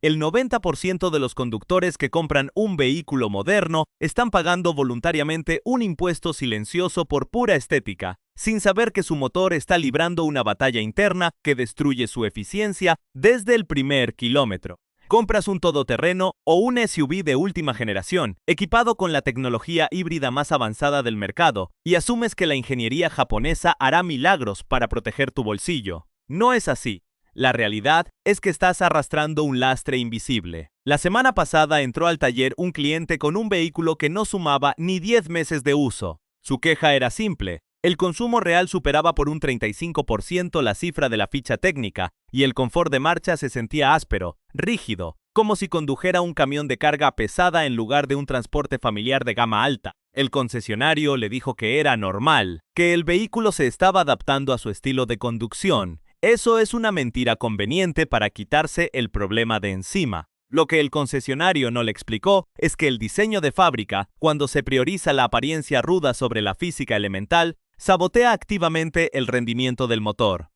el 90% de los conductores que compran un vehículo moderno están pagando voluntariamente un impuesto silencioso por pura estética, sin saber que su motor está librando una batalla interna que destruye su eficiencia desde el primer kilómetro. Compras un todoterreno o un SUV de última generación, equipado con la tecnología híbrida más avanzada del mercado, y asumes que la ingeniería japonesa hará milagros para proteger tu bolsillo. No es así. La realidad es que estás arrastrando un lastre invisible. La semana pasada entró al taller un cliente con un vehículo que no sumaba ni 10 meses de uso. Su queja era simple. El consumo real superaba por un 35% la cifra de la ficha técnica y el confort de marcha se sentía áspero, rígido, como si condujera un camión de carga pesada en lugar de un transporte familiar de gama alta. El concesionario le dijo que era normal, que el vehículo se estaba adaptando a su estilo de conducción. Eso es una mentira conveniente para quitarse el problema de encima. Lo que el concesionario no le explicó es que el diseño de fábrica, cuando se prioriza la apariencia ruda sobre la física elemental, sabotea activamente el rendimiento del motor.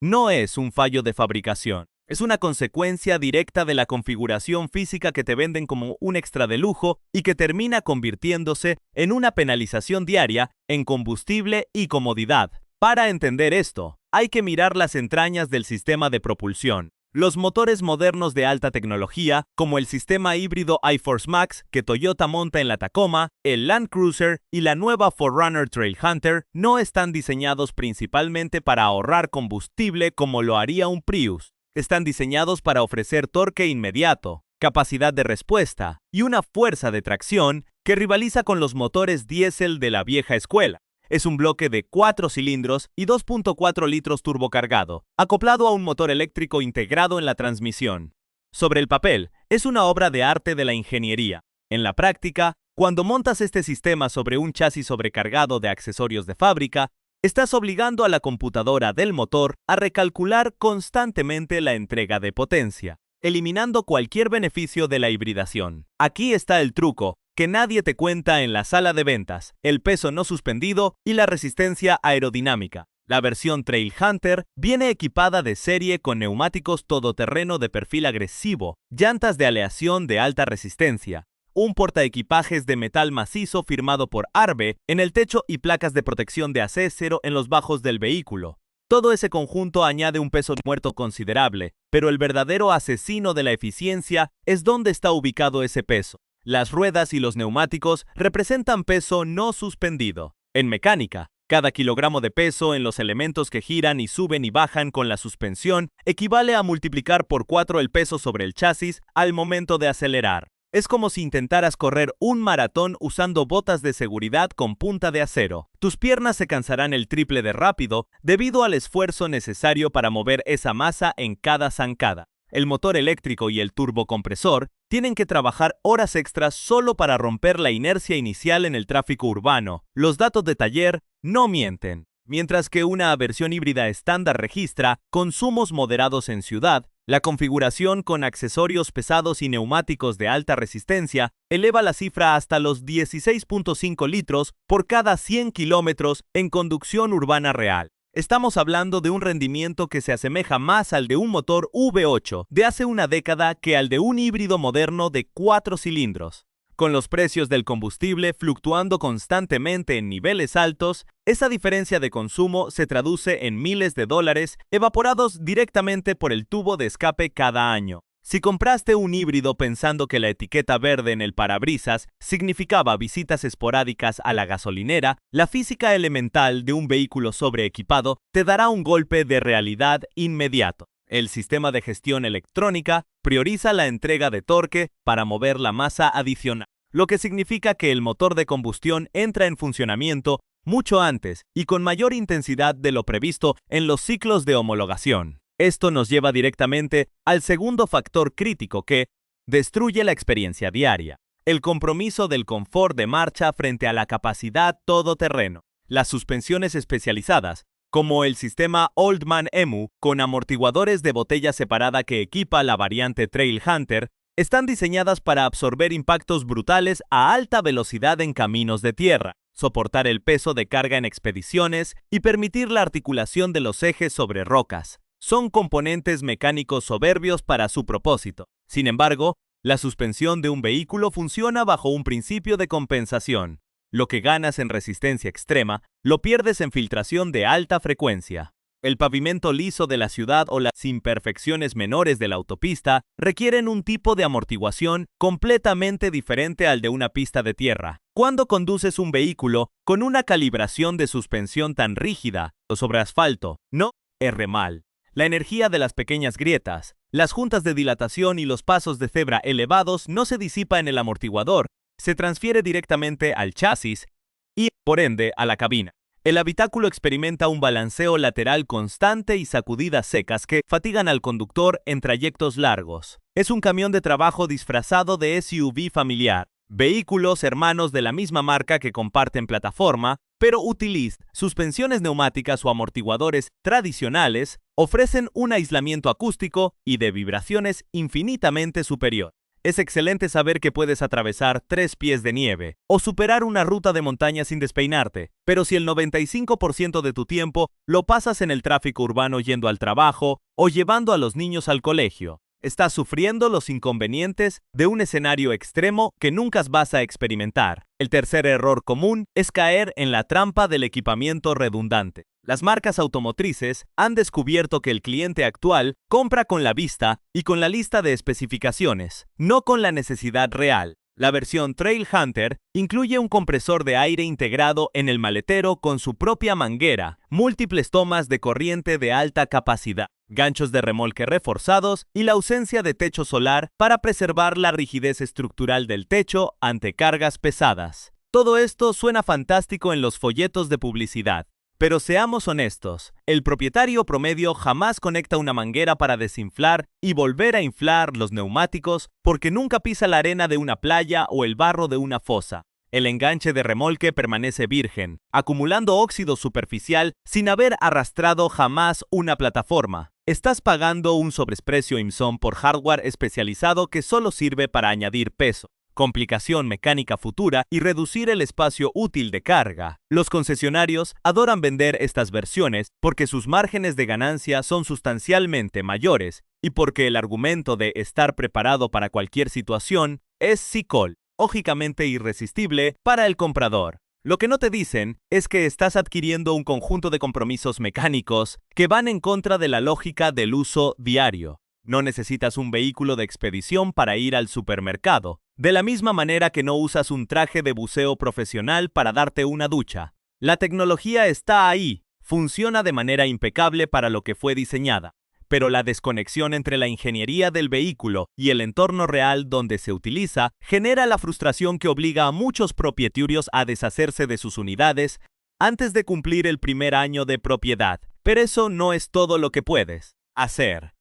No es un fallo de fabricación, es una consecuencia directa de la configuración física que te venden como un extra de lujo y que termina convirtiéndose en una penalización diaria en combustible y comodidad. Para entender esto, hay que mirar las entrañas del sistema de propulsión. Los motores modernos de alta tecnología, como el sistema híbrido iForce Max que Toyota monta en la Tacoma, el Land Cruiser y la nueva 4Runner Trailhunter, no están diseñados principalmente para ahorrar combustible como lo haría un Prius. Están diseñados para ofrecer torque inmediato, capacidad de respuesta y una fuerza de tracción que rivaliza con los motores diésel de la vieja escuela. Es un bloque de 4 cilindros y 2.4 litros turbocargado, acoplado a un motor eléctrico integrado en la transmisión. Sobre el papel, es una obra de arte de la ingeniería. En la práctica, cuando montas este sistema sobre un chasis sobrecargado de accesorios de fábrica, estás obligando a la computadora del motor a recalcular constantemente la entrega de potencia, eliminando cualquier beneficio de la hibridación. Aquí está el truco que nadie te cuenta en la sala de ventas: el peso no suspendido y la resistencia aerodinámica. La versión Trailhunter viene equipada de serie con neumáticos todoterreno de perfil agresivo, llantas de aleación de alta resistencia, un portaequipajes de metal macizo firmado por Arbe en el techo y placas de protección de acero en los bajos del vehículo. Todo ese conjunto añade un peso muerto considerable, pero el verdadero asesino de la eficiencia es dónde está ubicado ese peso. Las ruedas y los neumáticos representan peso no suspendido. En mecánica, cada kilogramo de peso en los elementos que giran y suben y bajan con la suspensión equivale a multiplicar por 4 el peso sobre el chasis al momento de acelerar. Es como si intentaras correr un maratón usando botas de seguridad con punta de acero. Tus piernas se cansarán el triple de rápido debido al esfuerzo necesario para mover esa masa en cada zancada. El motor eléctrico y el turbocompresor tienen que trabajar horas extras solo para romper la inercia inicial en el tráfico urbano. Los datos de taller no mienten. Mientras que una versión híbrida estándar registra consumos moderados en ciudad, la configuración con accesorios pesados y neumáticos de alta resistencia eleva la cifra hasta los 16.5 litros por cada 100 kilómetros en conducción urbana real. Estamos hablando de un rendimiento que se asemeja más al de un motor V8 de hace una década que al de un híbrido moderno de 4 cilindros. Con los precios del combustible fluctuando constantemente en niveles altos, esa diferencia de consumo se traduce en miles de dólares evaporados directamente por el tubo de escape cada año. Si compraste un híbrido pensando que la etiqueta verde en el parabrisas significaba visitas esporádicas a la gasolinera, la física elemental de un vehículo sobreequipado te dará un golpe de realidad inmediato. El sistema de gestión electrónica prioriza la entrega de torque para mover la masa adicional, lo que significa que el motor de combustión entra en funcionamiento mucho antes y con mayor intensidad de lo previsto en los ciclos de homologación. Esto nos lleva directamente al segundo factor crítico que destruye la experiencia diaria: el compromiso del confort de marcha frente a la capacidad todoterreno. Las suspensiones especializadas, como el sistema Oldman EMU con amortiguadores de botella separada que equipa la variante Trailhunter, están diseñadas para absorber impactos brutales a alta velocidad en caminos de tierra, soportar el peso de carga en expediciones y permitir la articulación de los ejes sobre rocas. Son componentes mecánicos soberbios para su propósito. Sin embargo, la suspensión de un vehículo funciona bajo un principio de compensación. Lo que ganas en resistencia extrema, lo pierdes en filtración de alta frecuencia. El pavimento liso de la ciudad o las imperfecciones menores de la autopista requieren un tipo de amortiguación completamente diferente al de una pista de tierra. Cuando conduces un vehículo con una calibración de suspensión tan rígida o sobre asfalto, no erre mal. La energía de las pequeñas grietas, las juntas de dilatación y los pasos de cebra elevados no se disipa en el amortiguador, se transfiere directamente al chasis y, por ende, a la cabina. El habitáculo experimenta un balanceo lateral constante y sacudidas secas que fatigan al conductor en trayectos largos. Es un camión de trabajo disfrazado de SUV familiar. Vehículos hermanos de la misma marca que comparten plataforma, pero utilizan suspensiones neumáticas o amortiguadores tradicionales, ofrecen un aislamiento acústico y de vibraciones infinitamente superior. Es excelente saber que puedes atravesar 3 pies de nieve o superar una ruta de montaña sin despeinarte, pero si el 95% de tu tiempo lo pasas en el tráfico urbano yendo al trabajo o llevando a los niños al colegio, estás sufriendo los inconvenientes de un escenario extremo que nunca vas a experimentar. El tercer error común es caer en la trampa del equipamiento redundante. Las marcas automotrices han descubierto que el cliente actual compra con la vista y con la lista de especificaciones, no con la necesidad real. La versión Trail Hunter incluye un compresor de aire integrado en el maletero con su propia manguera, múltiples tomas de corriente de alta capacidad, ganchos de remolque reforzados y la ausencia de techo solar para preservar la rigidez estructural del techo ante cargas pesadas. Todo esto suena fantástico en los folletos de publicidad. Pero seamos honestos, el propietario promedio jamás conecta una manguera para desinflar y volver a inflar los neumáticos porque nunca pisa la arena de una playa o el barro de una fosa. El enganche de remolque permanece virgen, acumulando óxido superficial sin haber arrastrado jamás una plataforma. Estás pagando un sobreprecio IMSOM por hardware especializado que solo sirve para añadir peso, complicación mecánica futura y reducir el espacio útil de carga. Los concesionarios adoran vender estas versiones porque sus márgenes de ganancia son sustancialmente mayores y porque el argumento de estar preparado para cualquier situación es psicológicamente irresistible para el comprador. Lo que no te dicen es que estás adquiriendo un conjunto de compromisos mecánicos que van en contra de la lógica del uso diario. No necesitas un vehículo de expedición para ir al supermercado, de la misma manera que no usas un traje de buceo profesional para darte una ducha. La tecnología está ahí, funciona de manera impecable para lo que fue diseñada, pero la desconexión entre la ingeniería del vehículo y el entorno real donde se utiliza genera la frustración que obliga a muchos propietarios a deshacerse de sus unidades antes de cumplir el primer año de propiedad. Pero eso no es todo lo que puedes hacer.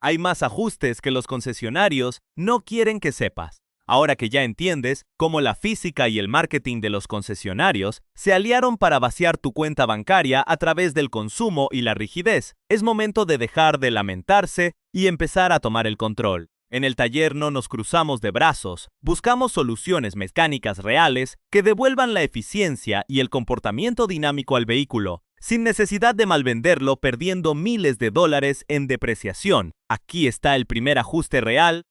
Hay más ajustes que los concesionarios no quieren que sepas. Ahora que ya entiendes cómo la física y el marketing de los concesionarios se aliaron para vaciar tu cuenta bancaria a través del consumo y la rigidez, es momento de dejar de lamentarse y empezar a tomar el control. En el taller no nos cruzamos de brazos, buscamos soluciones mecánicas reales que devuelvan la eficiencia y el comportamiento dinámico al vehículo, sin necesidad de malvenderlo perdiendo miles de dólares en depreciación. Aquí está el primer ajuste real,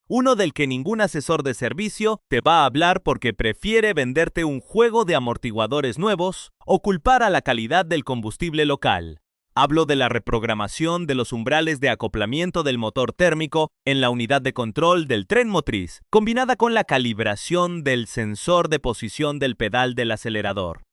uno del que ningún asesor de servicio te va a hablar porque prefiere venderte un juego de amortiguadores nuevos o culpar a la calidad del combustible local. Hablo de la reprogramación de los umbrales de acoplamiento del motor térmico en la unidad de control del tren motriz, combinada con la calibración del sensor de posición del pedal del acelerador.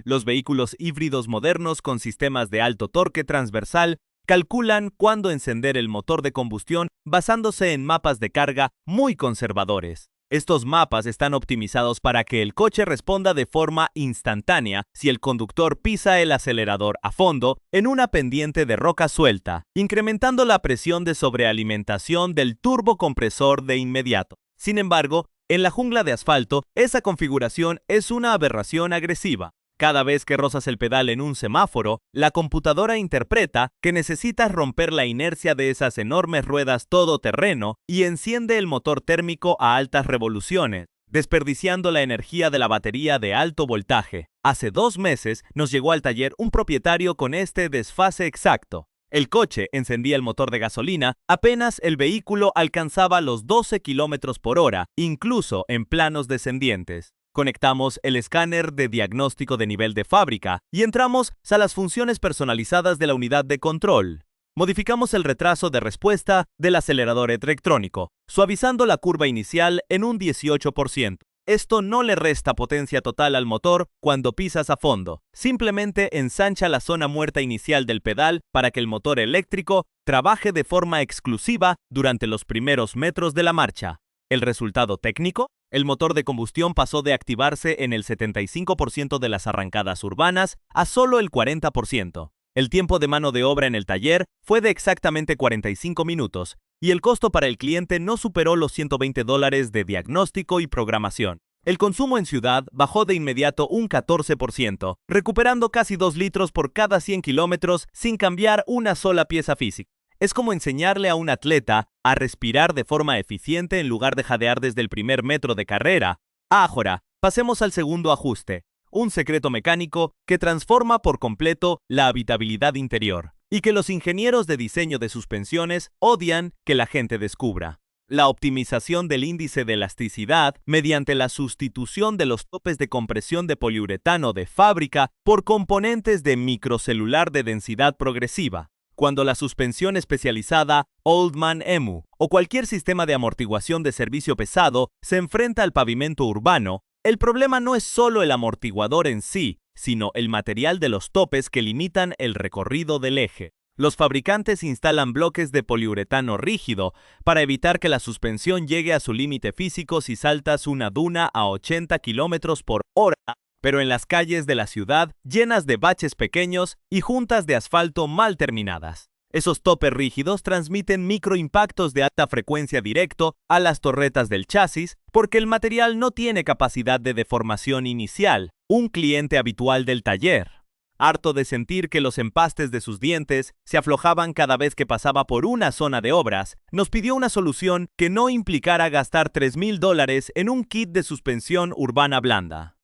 Los vehículos híbridos modernos con sistemas de alto torque transversal calculan cuándo encender el motor de combustión basándose en mapas de carga muy conservadores. Estos mapas están optimizados para que el coche responda de forma instantánea si el conductor pisa el acelerador a fondo en una pendiente de roca suelta, incrementando la presión de sobrealimentación del turbocompresor de inmediato. Sin embargo, en la jungla de asfalto, esa configuración es una aberración agresiva. Cada vez que rozas el pedal en un semáforo, la computadora interpreta que necesitas romper la inercia de esas enormes ruedas todoterreno y enciende el motor térmico a altas revoluciones, desperdiciando la energía de la batería de alto voltaje. Hace 2 meses nos llegó al taller un propietario con este desfase exacto. El coche encendía el motor de gasolina apenas el vehículo alcanzaba los 12 kilómetros por hora, incluso en planos descendientes. Conectamos el escáner de diagnóstico de nivel de fábrica y entramos a las funciones personalizadas de la unidad de control. Modificamos el retraso de respuesta del acelerador electrónico, suavizando la curva inicial en un 18%. Esto no le resta potencia total al motor cuando pisas a fondo, simplemente ensancha la zona muerta inicial del pedal para que el motor eléctrico trabaje de forma exclusiva durante los primeros metros de la marcha. ¿El resultado técnico? El motor de combustión pasó de activarse en el 75% de las arrancadas urbanas a solo el 40%. El tiempo de mano de obra en el taller fue de exactamente 45 minutos y el costo para el cliente no superó los $120 de diagnóstico y programación. El consumo en ciudad bajó de inmediato un 14%, recuperando casi 2 litros por cada 100 kilómetros sin cambiar una sola pieza física. Es como enseñarle a un atleta a respirar de forma eficiente en lugar de jadear desde el primer metro de carrera. Ahora, pasemos al segundo ajuste, un secreto mecánico que transforma por completo la habitabilidad interior y que los ingenieros de diseño de suspensiones odian que la gente descubra. La optimización del índice de elasticidad mediante la sustitución de los topes de compresión de poliuretano de fábrica por componentes de microcelular de densidad progresiva. Cuando la suspensión especializada Oldman EMU o cualquier sistema de amortiguación de servicio pesado se enfrenta al pavimento urbano, el problema no es solo el amortiguador en sí, sino el material de los topes que limitan el recorrido del eje. Los fabricantes instalan bloques de poliuretano rígido para evitar que la suspensión llegue a su límite físico si saltas una duna a 80 km por hora, pero en las calles de la ciudad llenas de baches pequeños y juntas de asfalto mal terminadas. Esos topes rígidos transmiten microimpactos de alta frecuencia directo a las torretas del chasis porque el material no tiene capacidad de deformación inicial, un cliente habitual del taller. Harto de sentir que los empastes de sus dientes se aflojaban cada vez que pasaba por una zona de obras, nos pidió una solución que no implicara gastar $3,000 en un kit de suspensión urbana blanda.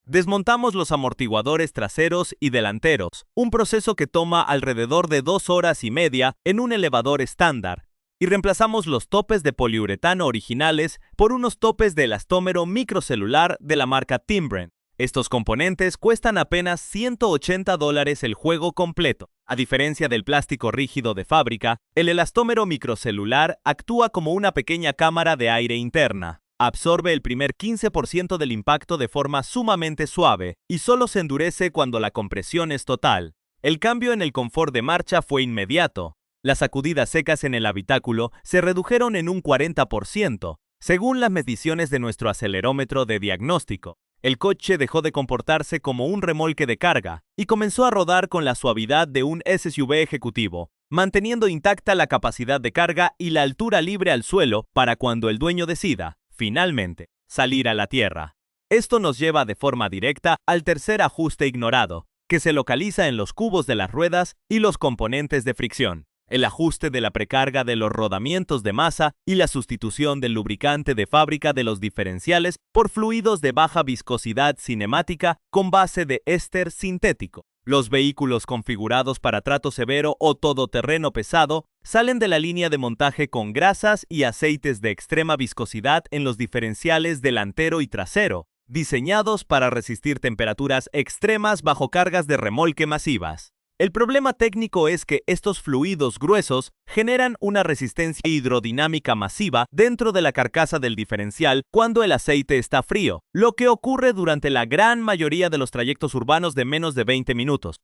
Desmontamos los amortiguadores traseros y delanteros, un proceso que toma alrededor de 2 horas y media en un elevador estándar, y reemplazamos los topes de poliuretano originales por unos topes de elastómero microcelular de la marca Timbren. Estos componentes cuestan apenas $180 el juego completo. A diferencia del plástico rígido de fábrica, el elastómero microcelular actúa como una pequeña cámara de aire interna. Absorbe el primer 15% del impacto de forma sumamente suave y solo se endurece cuando la compresión es total. El cambio en el confort de marcha fue inmediato. Las sacudidas secas en el habitáculo se redujeron en un 40%, según las mediciones de nuestro acelerómetro de diagnóstico. El coche dejó de comportarse como un remolque de carga y comenzó a rodar con la suavidad de un SUV ejecutivo, manteniendo intacta la capacidad de carga y la altura libre al suelo para cuando el dueño decida, finalmente, salir a la tierra. Esto nos lleva de forma directa al tercer ajuste ignorado, que se localiza en los cubos de las ruedas y los componentes de fricción. El ajuste de la precarga de los rodamientos de masa y la sustitución del lubricante de fábrica de los diferenciales por fluidos de baja viscosidad cinemática con base de éster sintético. Los vehículos configurados para trato severo o todoterreno pesado salen de la línea de montaje con grasas y aceites de extrema viscosidad en los diferenciales delantero y trasero, diseñados para resistir temperaturas extremas bajo cargas de remolque masivas. El problema técnico es que estos fluidos gruesos generan una resistencia hidrodinámica masiva dentro de la carcasa del diferencial cuando el aceite está frío, lo que ocurre durante la gran mayoría de los trayectos urbanos de menos de 20 minutos.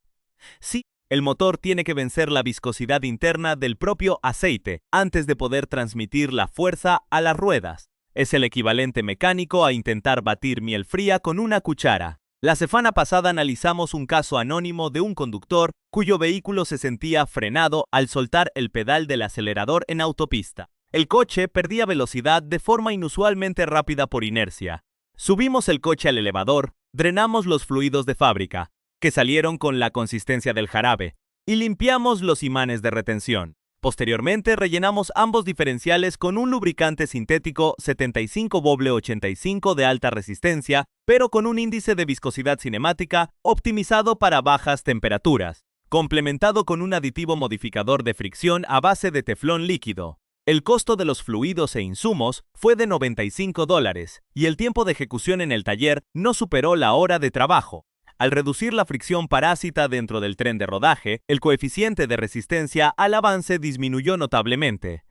Sí, el motor tiene que vencer la viscosidad interna del propio aceite antes de poder transmitir la fuerza a las ruedas. Es el equivalente mecánico a intentar batir miel fría con una cuchara. La semana pasada analizamos un caso anónimo de un conductor cuyo vehículo se sentía frenado al soltar el pedal del acelerador en autopista. El coche perdía velocidad de forma inusualmente rápida por inercia. Subimos el coche al elevador, drenamos los fluidos de fábrica, que salieron con la consistencia del jarabe, y limpiamos los imanes de retención. Posteriormente rellenamos ambos diferenciales con un lubricante sintético 75W85 de alta resistencia, pero con un índice de viscosidad cinemática optimizado para bajas temperaturas. complementado con un aditivo modificador de fricción a base de teflón líquido. El costo de los fluidos e insumos fue de $95 y el tiempo de ejecución en el taller no superó la hora de trabajo. Al reducir la fricción parásita dentro del tren de rodaje, el coeficiente de resistencia al avance disminuyó notablemente.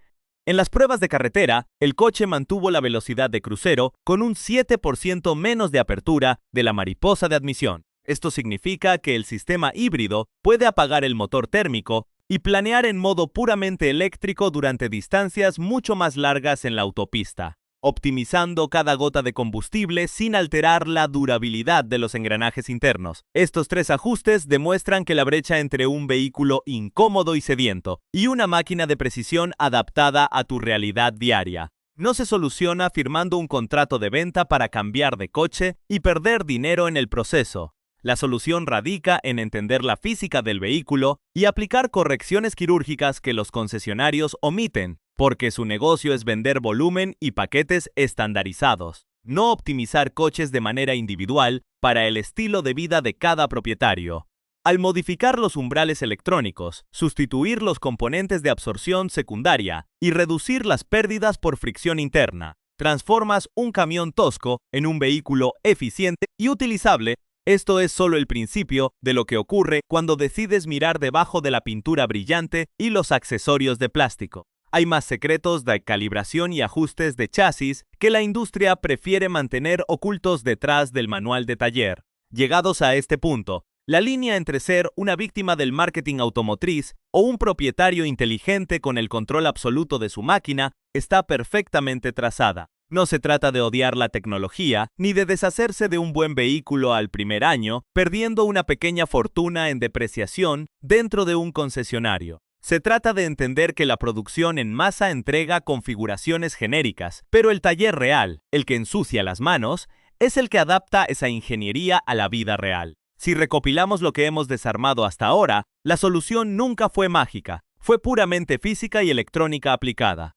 En las pruebas de carretera, el coche mantuvo la velocidad de crucero con un 7% menos de apertura de la mariposa de admisión. Esto significa que el sistema híbrido puede apagar el motor térmico y planear en modo puramente eléctrico durante distancias mucho más largas en la autopista, optimizando cada gota de combustible sin alterar la durabilidad de los engranajes internos. Estos 3 ajustes demuestran que la brecha entre un vehículo incómodo y sediento y una máquina de precisión adaptada a tu realidad diaria no se soluciona firmando un contrato de venta para cambiar de coche y perder dinero en el proceso. La solución radica en entender la física del vehículo y aplicar correcciones quirúrgicas que los concesionarios omiten, porque su negocio es vender volumen y paquetes estandarizados, no optimizar coches de manera individual para el estilo de vida de cada propietario. Al modificar los umbrales electrónicos, sustituir los componentes de absorción secundaria y reducir las pérdidas por fricción interna, transformas un camión tosco en un vehículo eficiente y utilizable. Esto es solo el principio de lo que ocurre cuando decides mirar debajo de la pintura brillante y los accesorios de plástico. Hay más secretos de calibración y ajustes de chasis que la industria prefiere mantener ocultos detrás del manual de taller. Llegados a este punto, la línea entre ser una víctima del marketing automotriz o un propietario inteligente con el control absoluto de su máquina está perfectamente trazada. No se trata de odiar la tecnología, ni de deshacerse de un buen vehículo al primer año, perdiendo una pequeña fortuna en depreciación dentro de un concesionario. Se trata de entender que la producción en masa entrega configuraciones genéricas, pero el taller real, el que ensucia las manos, es el que adapta esa ingeniería a la vida real. Si recopilamos lo que hemos desarmado hasta ahora, la solución nunca fue mágica, fue puramente física y electrónica aplicada.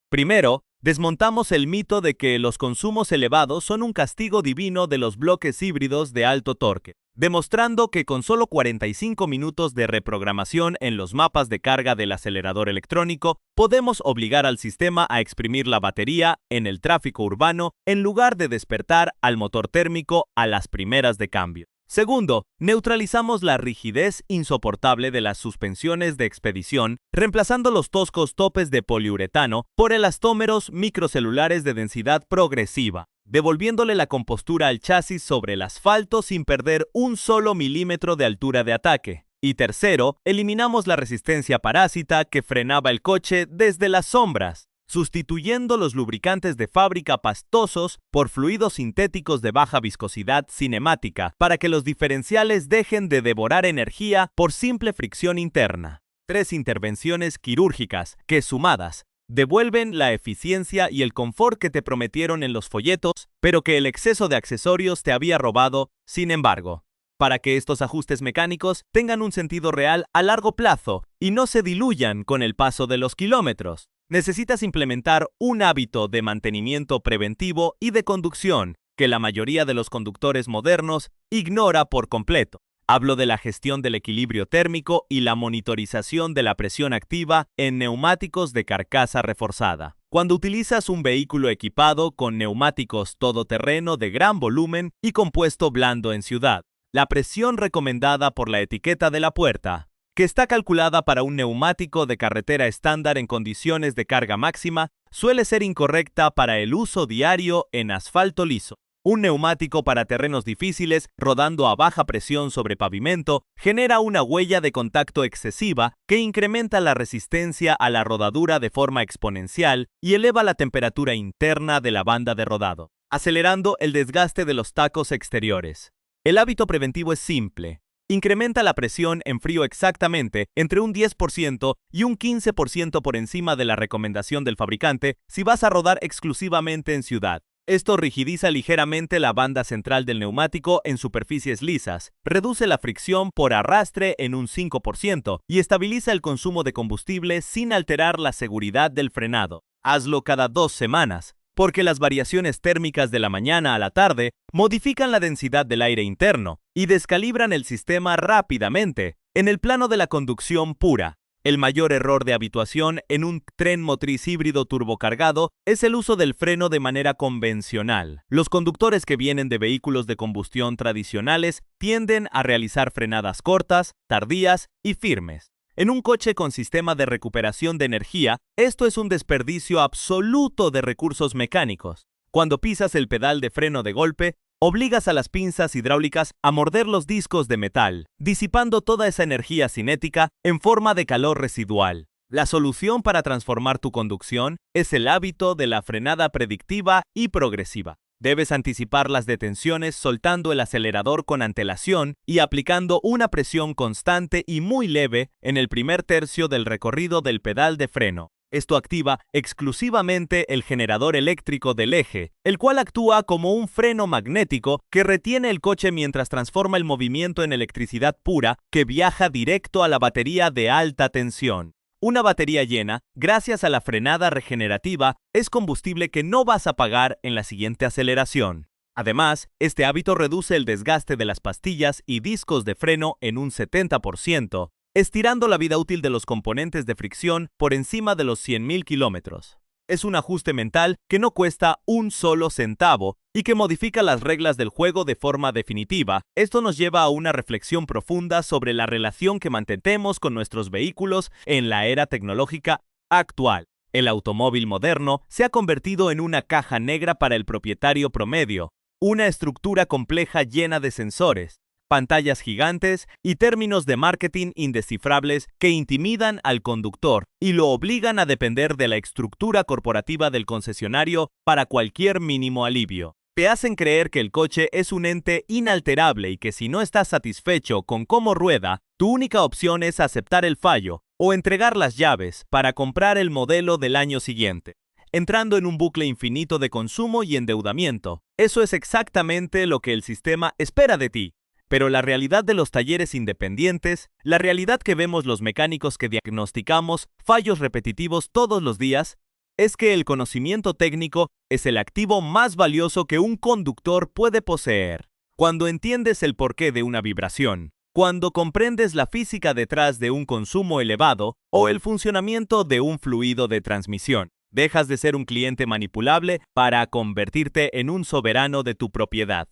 Primero, desmontamos el mito de que los consumos elevados son un castigo divino de los bloques híbridos de alto torque, demostrando que con solo 45 minutos de reprogramación en los mapas de carga del acelerador electrónico, podemos obligar al sistema a exprimir la batería en el tráfico urbano en lugar de despertar al motor térmico a las primeras de cambio. Segundo, neutralizamos la rigidez insoportable de las suspensiones de expedición, reemplazando los toscos topes de poliuretano por elastómeros microcelulares de densidad progresiva, devolviéndole la compostura al chasis sobre el asfalto sin perder un solo milímetro de altura de ataque. Y tercero, eliminamos la resistencia parásita que frenaba el coche desde las sombras, sustituyendo los lubricantes de fábrica pastosos por fluidos sintéticos de baja viscosidad cinemática para que los diferenciales dejen de devorar energía por simple fricción interna. 3 intervenciones quirúrgicas que, sumadas, devuelven la eficiencia y el confort que te prometieron en los folletos, pero que el exceso de accesorios te había robado, sin embargo. Para que estos ajustes mecánicos tengan un sentido real a largo plazo y no se diluyan con el paso de los kilómetros, necesitas implementar un hábito de mantenimiento preventivo y de conducción que la mayoría de los conductores modernos ignora por completo. Hablo de la gestión del equilibrio térmico y la monitorización de la presión activa en neumáticos de carcasa reforzada. Cuando utilizas un vehículo equipado con neumáticos todoterreno de gran volumen y compuesto blando en ciudad, la presión recomendada por la etiqueta de la puerta, que está calculada para un neumático de carretera estándar en condiciones de carga máxima, suele ser incorrecta para el uso diario en asfalto liso. Un neumático para terrenos difíciles, rodando a baja presión sobre pavimento, genera una huella de contacto excesiva que incrementa la resistencia a la rodadura de forma exponencial y eleva la temperatura interna de la banda de rodado, acelerando el desgaste de los tacos exteriores. El hábito preventivo es simple. Incrementa la presión en frío exactamente entre un 10% y un 15% por encima de la recomendación del fabricante si vas a rodar exclusivamente en ciudad. Esto rigidiza ligeramente la banda central del neumático en superficies lisas, reduce la fricción por arrastre en un 5% y estabiliza el consumo de combustible sin alterar la seguridad del frenado. Hazlo cada 2 semanas. Porque las variaciones térmicas de la mañana a la tarde modifican la densidad del aire interno y descalibran el sistema rápidamente. En el plano de la conducción pura, el mayor error de habituación en un tren motriz híbrido turbocargado es el uso del freno de manera convencional. Los conductores que vienen de vehículos de combustión tradicionales tienden a realizar frenadas cortas, tardías y firmes. En un coche con sistema de recuperación de energía, esto es un desperdicio absoluto de recursos mecánicos. Cuando pisas el pedal de freno de golpe, obligas a las pinzas hidráulicas a morder los discos de metal, disipando toda esa energía cinética en forma de calor residual. La solución para transformar tu conducción es el hábito de la frenada predictiva y progresiva. Debes anticipar las detenciones soltando el acelerador con antelación y aplicando una presión constante y muy leve en el primer tercio del recorrido del pedal de freno. Esto activa exclusivamente el generador eléctrico del eje, el cual actúa como un freno magnético que retiene el coche mientras transforma el movimiento en electricidad pura que viaja directo a la batería de alta tensión. Una batería llena, gracias a la frenada regenerativa, es combustible que no vas a pagar en la siguiente aceleración. Además, este hábito reduce el desgaste de las pastillas y discos de freno en un 70%, estirando la vida útil de los componentes de fricción por encima de los 100.000 kilómetros. Es un ajuste mental que no cuesta un solo centavo y que modifica las reglas del juego de forma definitiva. Esto nos lleva a una reflexión profunda sobre la relación que mantenemos con nuestros vehículos en la era tecnológica actual. El automóvil moderno se ha convertido en una caja negra para el propietario promedio, una estructura compleja llena de sensores, pantallas gigantes y términos de marketing indescifrables que intimidan al conductor y lo obligan a depender de la estructura corporativa del concesionario para cualquier mínimo alivio. Te hacen creer que el coche es un ente inalterable y que si no estás satisfecho con cómo rueda, tu única opción es aceptar el fallo o entregar las llaves para comprar el modelo del año siguiente, entrando en un bucle infinito de consumo y endeudamiento. Eso es exactamente lo que el sistema espera de ti. Pero la realidad de los talleres independientes, la realidad que vemos los mecánicos que diagnosticamos fallos repetitivos todos los días, es que el conocimiento técnico es el activo más valioso que un conductor puede poseer. Cuando entiendes el porqué de una vibración, cuando comprendes la física detrás de un consumo elevado o el funcionamiento de un fluido de transmisión, dejas de ser un cliente manipulable para convertirte en un soberano de tu propiedad.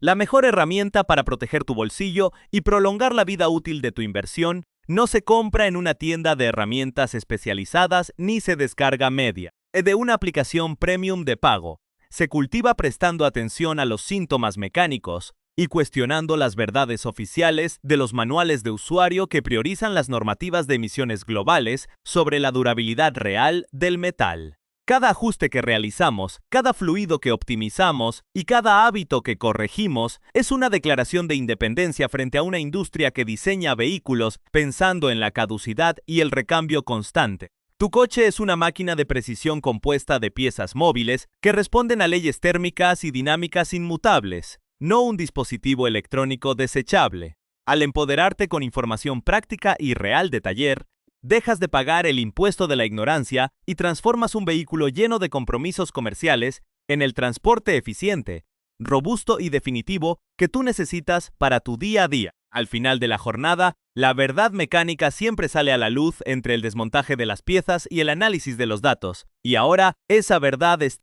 La mejor herramienta para proteger tu bolsillo y prolongar la vida útil de tu inversión no se compra en una tienda de herramientas especializadas ni se descarga media de una aplicación premium de pago. Se cultiva prestando atención a los síntomas mecánicos y cuestionando las verdades oficiales de los manuales de usuario que priorizan las normativas de emisiones globales sobre la durabilidad real del metal. Cada ajuste que realizamos, cada fluido que optimizamos y cada hábito que corregimos es una declaración de independencia frente a una industria que diseña vehículos pensando en la caducidad y el recambio constante. Tu coche es una máquina de precisión compuesta de piezas móviles que responden a leyes térmicas y dinámicas inmutables, no un dispositivo electrónico desechable. Al empoderarte con información práctica y real de taller, dejas de pagar el impuesto de la ignorancia y transformas un vehículo lleno de compromisos comerciales en el transporte eficiente, robusto y definitivo que tú necesitas para tu día a día. Al final de la jornada, la verdad mecánica siempre sale a la luz entre el desmontaje de las piezas y el análisis de los datos, y ahora esa verdad está